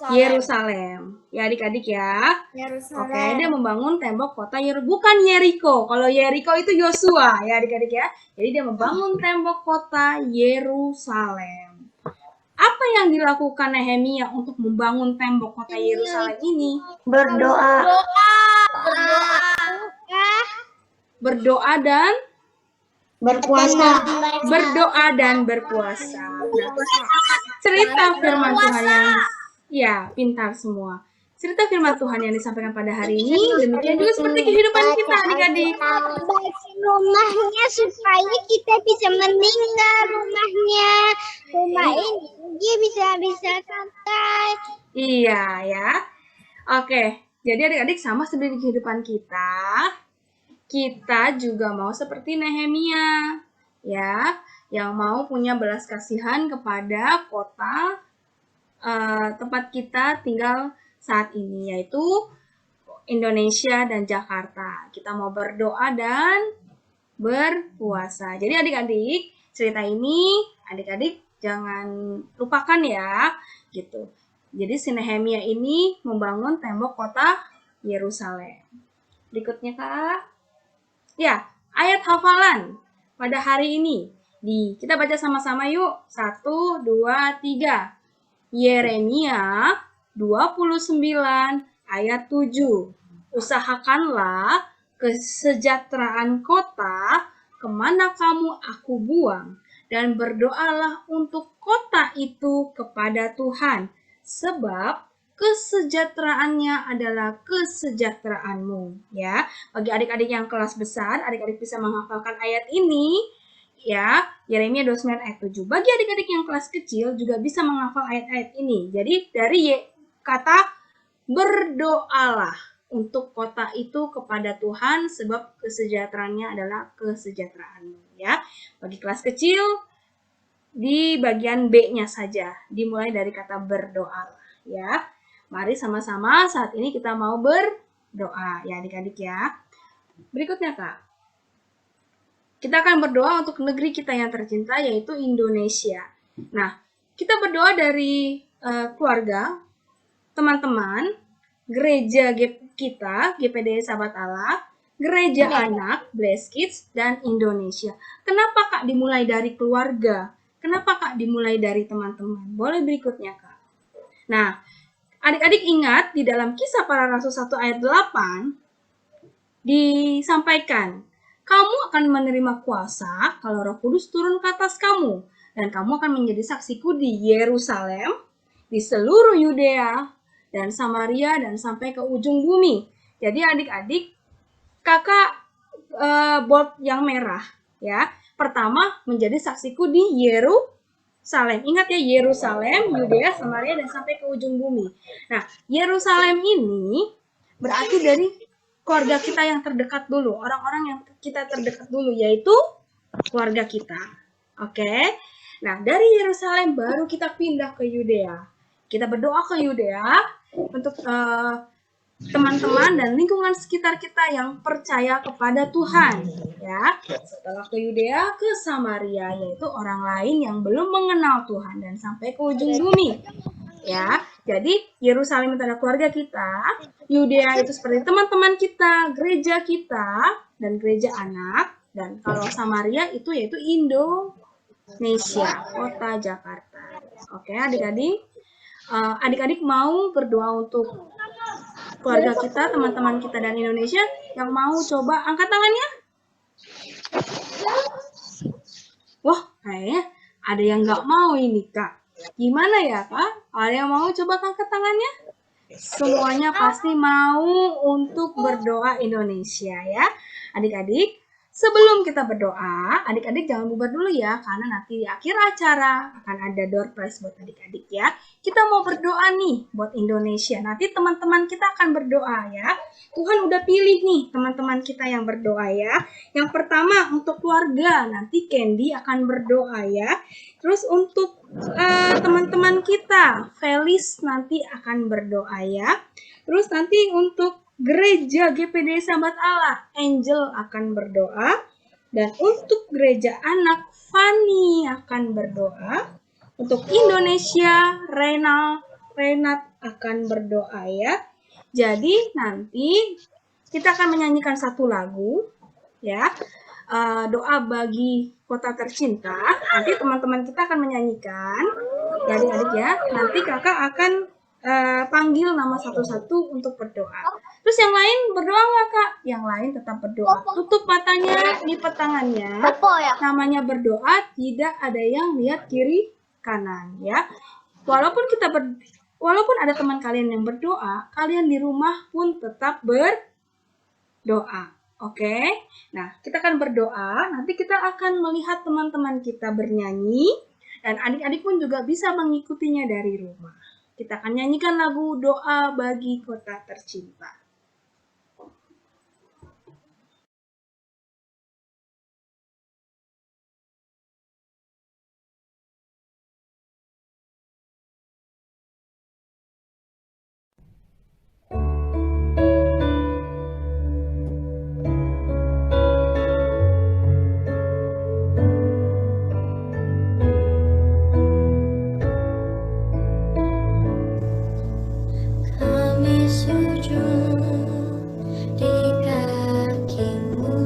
Yerusalem. Ya adik-adik ya. Yerusalem. Oke, dia membangun tembok kota bukan Yeriko. Kalau Yeriko itu Yosua ya adik-adik ya. Jadi dia membangun tembok kota Yerusalem. Apa yang dilakukan Nehemia untuk membangun tembok kota Yerusalem ini? Berdoa. Berdoa dan Berpuasa. berdoa dan berpuasa. Nah, cerita firman Tuhan yang ya pintar semua. Cerita firman Tuhan yang disampaikan pada hari ini demikian juga seperti kehidupan kita adik-adik. Bagi rumahnya supaya kita bisa meninggal rumahnya. Rumah ini dia bisa santai. Iya ya. Oke, jadi adik-adik sama seperti kehidupan kita. Kita juga mau seperti Nehemia, ya, yang mau punya belas kasihan kepada kota tempat kita tinggal saat ini, yaitu Indonesia dan Jakarta. Kita mau berdoa dan berpuasa. Jadi adik-adik, cerita ini adik-adik jangan lupakan ya, gitu. Jadi si Nehemia ini membangun tembok kota Yerusalem. Berikutnya Kak. Ya, ayat hafalan pada hari ini. Kita baca sama-sama yuk. 1, 2, 3. Yeremia 29 ayat 7. Usahakanlah kesejahteraan kota kemana kamu aku buang, dan berdoalah untuk kota itu kepada Tuhan, sebab kesejahteraannya adalah kesejahteraanmu. Ya, bagi adik-adik yang kelas besar, adik-adik bisa menghafalkan ayat ini. Ya, Yeremia 29 ayat 7. Bagi adik-adik yang kelas kecil juga bisa menghafal ayat-ayat ini. Jadi dari kata berdoalah untuk kota itu kepada Tuhan sebab kesejahteraannya adalah kesejahteraanmu. Ya, bagi kelas kecil di bagian B-nya saja dimulai dari kata berdoalah. Ya, mari sama-sama saat ini kita mau berdoa ya adik-adik ya. Berikutnya Kak. Kita akan berdoa untuk negeri kita yang tercinta yaitu Indonesia. Nah, kita berdoa dari keluarga, teman-teman, gereja kita, GPD Sahabat Allah, gereja anak, Bless Kids, dan Indonesia. Kenapa Kak dimulai dari keluarga? Kenapa Kak dimulai dari teman-teman? Boleh berikutnya Kak. Nah, adik-adik ingat di dalam Kisah Para Rasul 1 ayat 8 disampaikan, kamu akan menerima kuasa kalau Roh Kudus turun ke atas kamu, dan kamu akan menjadi saksiku di Yerusalem, di seluruh Yudea dan Samaria dan sampai ke ujung bumi. Jadi adik-adik, kakak bold yang merah ya. Pertama menjadi saksiku di Yerusalem. Ingat ya, Yerusalem, Yudea, Samaria, dan sampai ke ujung bumi. Nah, Yerusalem ini berarti dari keluarga kita yang terdekat dulu. Orang-orang yang kita terdekat dulu, yaitu keluarga kita. Oke? Nah, dari Yerusalem baru kita pindah ke Yudea. Kita berdoa ke Yudea untuk teman-teman dan lingkungan sekitar kita yang percaya kepada Tuhan, ya. Setelah ke Yudea, ke Samaria, yaitu orang lain yang belum mengenal Tuhan, dan sampai ke ujung bumi, ya. Jadi Yerusalem itu adalah keluarga kita, Yudea itu seperti teman-teman kita, gereja kita, dan gereja anak, dan kalau Samaria itu yaitu Indonesia, kota Jakarta. Oke, adik-adik. Adik-adik mau berdoa untuk keluarga kita, teman-teman kita, dan Indonesia? Yang mau coba angkat tangannya? Wah, kayaknya ada yang nggak mau ini, Kak. Gimana ya, Kak? Ada yang mau coba angkat tangannya? Semuanya pasti mau untuk berdoa Indonesia, ya. Adik-adik, Sebelum kita berdoa, adik-adik jangan bubar dulu ya, karena nanti di akhir acara akan ada door prize buat adik-adik ya. Kita mau berdoa nih buat Indonesia. Nanti teman-teman kita akan berdoa ya. Tuhan udah pilih nih teman-teman kita yang berdoa ya. Yang pertama untuk keluarga, nanti Candy akan berdoa ya. Terus untuk teman-teman kita, Felis nanti akan berdoa ya. Terus nanti untuk gereja GPD Sahabat Allah, Angel akan berdoa. Dan untuk gereja anak, Fanny akan berdoa. Untuk Indonesia, Renat akan berdoa ya. Jadi nanti kita akan menyanyikan satu lagu ya. Doa bagi kota tercinta. Nanti teman-teman kita akan menyanyikan. Ya adik-adik ya. Nanti kakak akan panggil nama satu-satu untuk berdoa. Terus yang lain berdoa nggak kak? Yang lain tetap berdoa. Tutup matanya, lipat tangannya. Namanya berdoa, tidak ada yang lihat kiri kanan ya. Walaupun ada teman kalian yang berdoa, kalian di rumah pun tetap berdoa. Oke? Nah, kita akan berdoa. Nanti kita akan melihat teman-teman kita bernyanyi. Dan adik-adik pun juga bisa mengikutinya dari rumah. Kita akan nyanyikan lagu Doa Bagi Kota Tercinta. Kami sujud di kaki-Mu,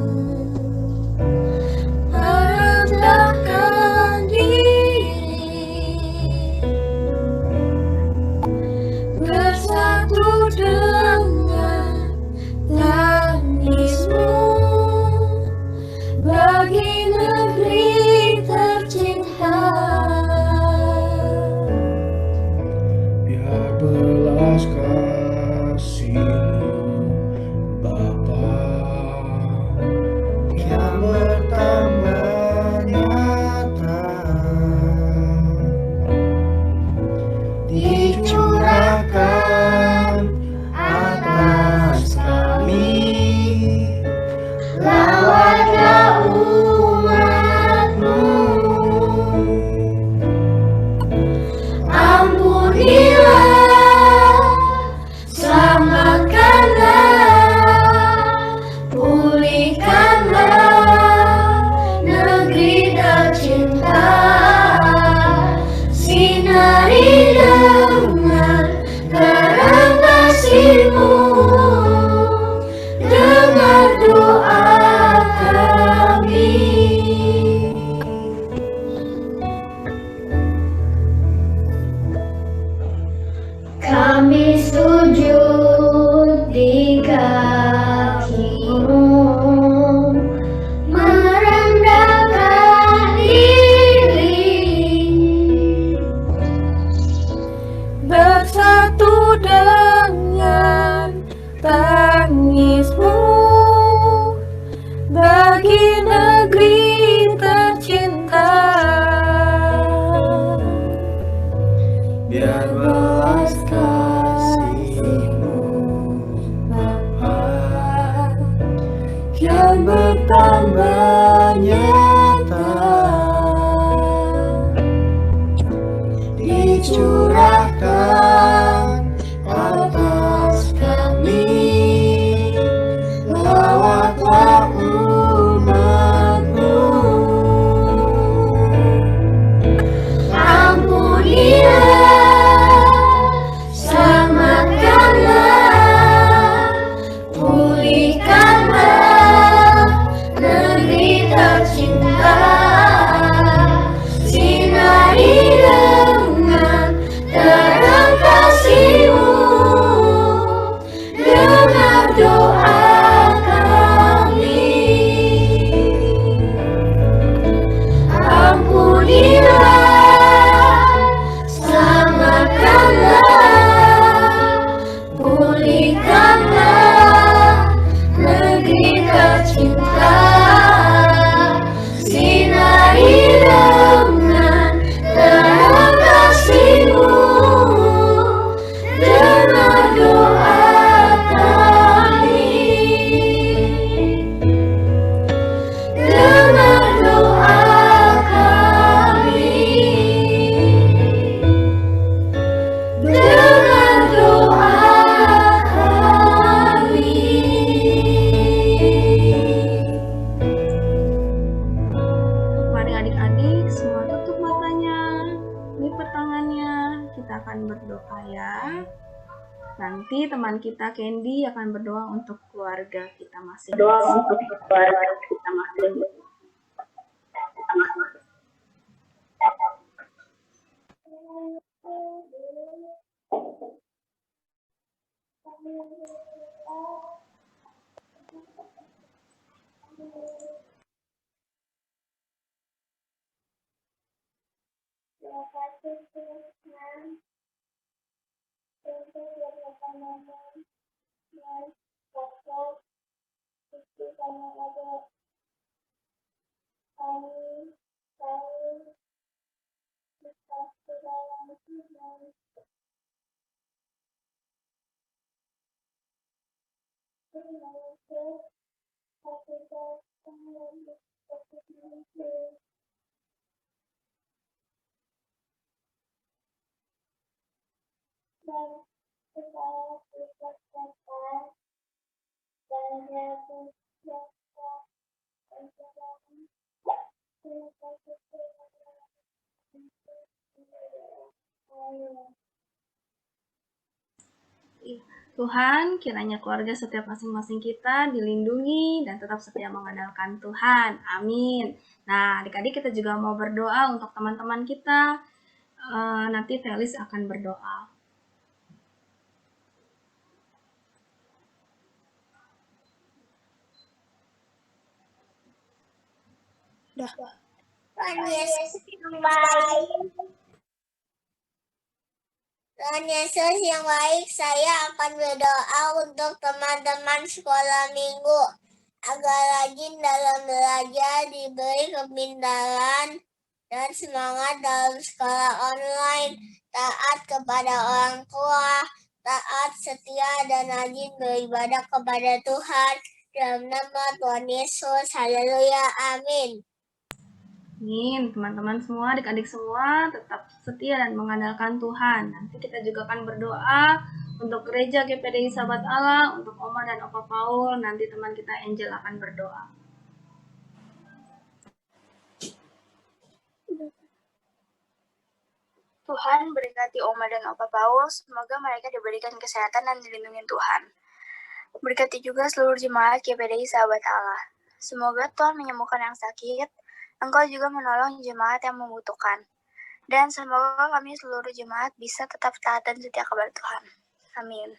merendahkan diri, bersatu dengan tangis-Mu bagi negeri tercinta. Biar belas kasih-Mu Bapa kian bertambah nyata, dicurahkan atas kami, lawatlah umat-Mu. ampunilah, pulihkanlah negeri tercinta. Nanti teman kita Candy akan berdoa untuk keluarga kita masing-masing. Tuhan, kiranya keluarga setiap masing-masing kita dilindungi dan tetap setia mengandalkan Tuhan. Amin. Nah, adik-adik kita juga mau berdoa untuk teman-teman kita. Nanti Felis akan berdoa. Tuhan Yesus yang baik. Tuhan Yesus yang baik, saya akan berdoa untuk teman-teman sekolah minggu agar rajin dalam belajar, diberi kepintaran dan semangat dalam sekolah online, taat kepada orang tua, taat, setia, dan rajin beribadah kepada Tuhan. Dalam nama Tuhan Yesus, haleluya, amin. Amin. Teman-teman semua, adik-adik semua tetap setia dan mengandalkan Tuhan. Nanti kita juga akan berdoa untuk gereja GPDI Sahabat Allah, untuk Oma dan Opa Paul. Nanti teman kita Angel akan berdoa. Tuhan berkati Oma dan Opa Paul, semoga mereka diberikan kesehatan dan dilindungi Tuhan. Berkati juga seluruh jemaat GPDI Sahabat Allah. Semoga Tuhan menyembuhkan yang sakit, Engkau juga menolong jemaat yang membutuhkan. Dan semoga kami seluruh jemaat bisa tetap taat dan setia kepada Tuhan. Amin.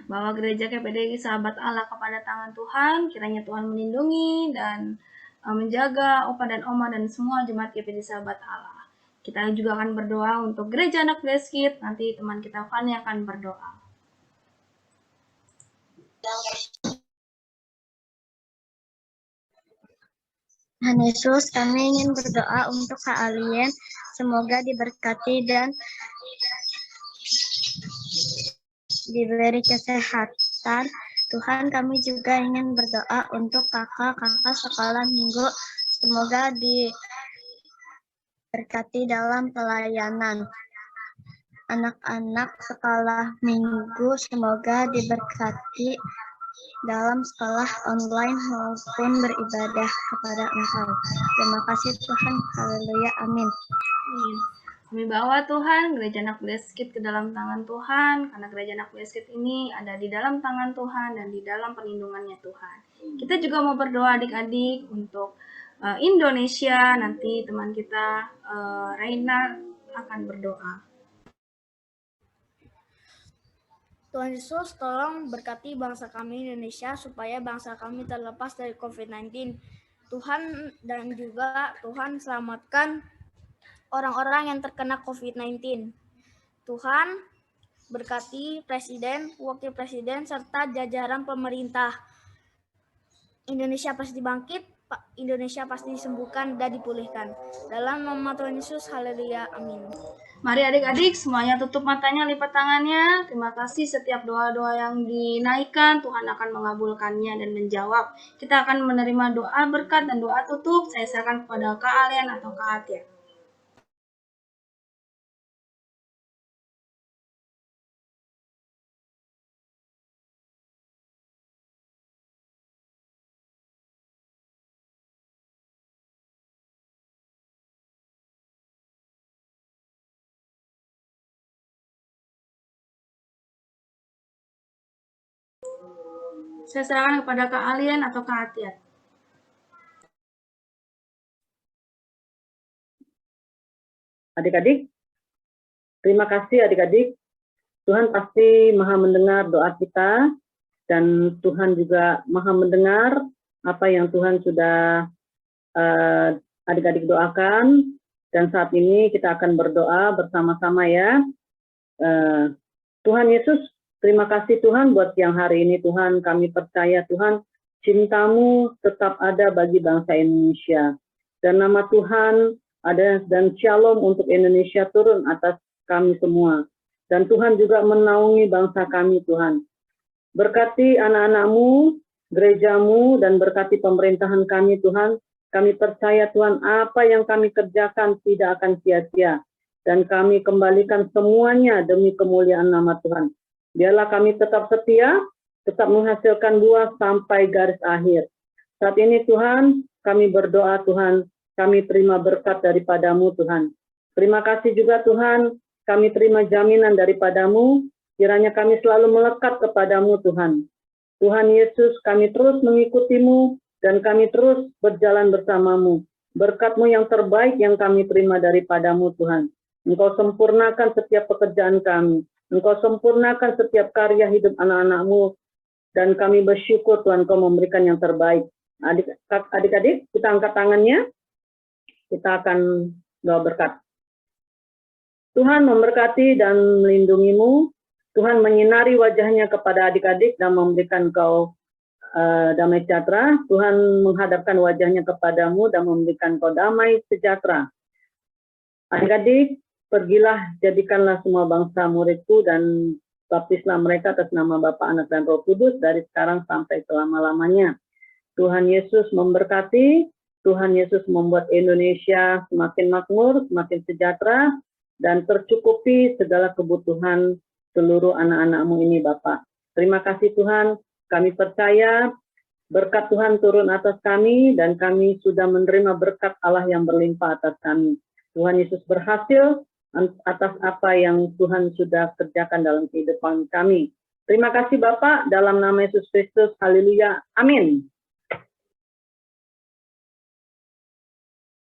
Bawa gereja GPDI Sahabat Allah kepada tangan Tuhan, kiranya Tuhan melindungi dan menjaga Opa dan Oma dan semua jemaat GPDI Sahabat Allah. Kita juga akan berdoa untuk gereja anak Bleskit, nanti teman kita Fani akan berdoa. Tuhan Yesus, kami ingin berdoa untuk kalian, semoga diberkati dan diberi kesehatan. Tuhan, kami juga ingin berdoa untuk kakak-kakak sekolah minggu, semoga diberkati dalam pelayanan. Anak-anak sekolah minggu, semoga diberkati dalam sekolah online maupun beribadah kepada Engkau. Terima kasih Tuhan. Haleluya. Amin. Kami bawa Tuhan gereja anak Bleskit ke dalam tangan Tuhan, karena gereja anak Bleskit ini ada di dalam tangan Tuhan dan di dalam perlindungannya Tuhan. Kita juga mau berdoa adik-adik untuk Indonesia. Nanti teman kita Reina akan berdoa. Tuhan Yesus, tolong berkati bangsa kami Indonesia supaya bangsa kami terlepas dari COVID-19. Tuhan, dan juga Tuhan selamatkan orang-orang yang terkena COVID-19. Tuhan, berkati Presiden, Wakil Presiden, serta jajaran pemerintah. Indonesia pasti bangkit, Indonesia pasti disembuhkan dan dipulihkan. Dalam nama Tuhan Yesus, haleluya, amin. Mari adik-adik semuanya tutup matanya, lipat tangannya. Terima kasih setiap doa-doa yang dinaikkan, Tuhan akan mengabulkannya dan menjawab. Kita akan menerima doa berkat dan doa tutup. Saya serahkan kepada Kak Alian atau Kak Atia. Saya serahkan kepada Kak Alien atau Kak Atiat. Adik-adik, terima kasih adik-adik. Tuhan pasti maha mendengar doa kita, dan Tuhan juga maha mendengar apa yang Tuhan sudah adik-adik doakan. Dan saat ini kita akan berdoa bersama-sama ya. Tuhan Yesus, terima kasih Tuhan buat siang hari ini Tuhan. Kami percaya Tuhan, cinta-Mu tetap ada bagi bangsa Indonesia. Dan nama Tuhan ada, dan shalom untuk Indonesia turun atas kami semua. Dan Tuhan juga menaungi bangsa kami Tuhan. Berkati anak-anak-Mu, gereja-Mu, dan berkati pemerintahan kami Tuhan. Kami percaya Tuhan, apa yang kami kerjakan tidak akan sia-sia. Dan kami kembalikan semuanya demi kemuliaan nama Tuhan. Biarlah kami tetap setia, tetap menghasilkan buah sampai garis akhir. Saat ini Tuhan, kami berdoa Tuhan, kami terima berkat daripada-Mu Tuhan. Terima kasih juga Tuhan, kami terima jaminan daripada-Mu, kiranya kami selalu melekat kepada-Mu Tuhan. Tuhan Yesus, kami terus mengikuti-Mu, dan kami terus berjalan bersama-Mu. Berkat-Mu yang terbaik yang kami terima daripada-Mu Tuhan. Engkau sempurnakan setiap pekerjaan kami. Engkau sempurnakan setiap karya hidup anak-anak-Mu. Dan kami bersyukur Tuhan, Engkau memberikan yang terbaik. Adik-adik, kita angkat tangannya. Kita akan doa berkat. Tuhan memberkati dan melindungi-Mu. Tuhan menyinari wajahnya kepada adik-adik dan memberikan Engkau damai sejahtera. Tuhan menghadapkan wajahnya kepadamu dan memberikan Kau damai sejahtera. Adik-adik, pergilah, jadikanlah semua bangsa muridku dan baptislah mereka atas nama Bapa, Anak, dan Roh Kudus dari sekarang sampai selama-lamanya. Tuhan Yesus memberkati, Tuhan Yesus membuat Indonesia semakin makmur, semakin sejahtera, dan tercukupi segala kebutuhan seluruh anak-anak-Mu ini Bapak. Terima kasih Tuhan. Kami percaya berkat Tuhan turun atas kami dan kami sudah menerima berkat Allah yang berlimpah atas kami. Tuhan Yesus berhasil atas apa yang Tuhan sudah kerjakan dalam kehidupan kami. Terima kasih Bapak, dalam nama Yesus Kristus. Haleluya. Amin.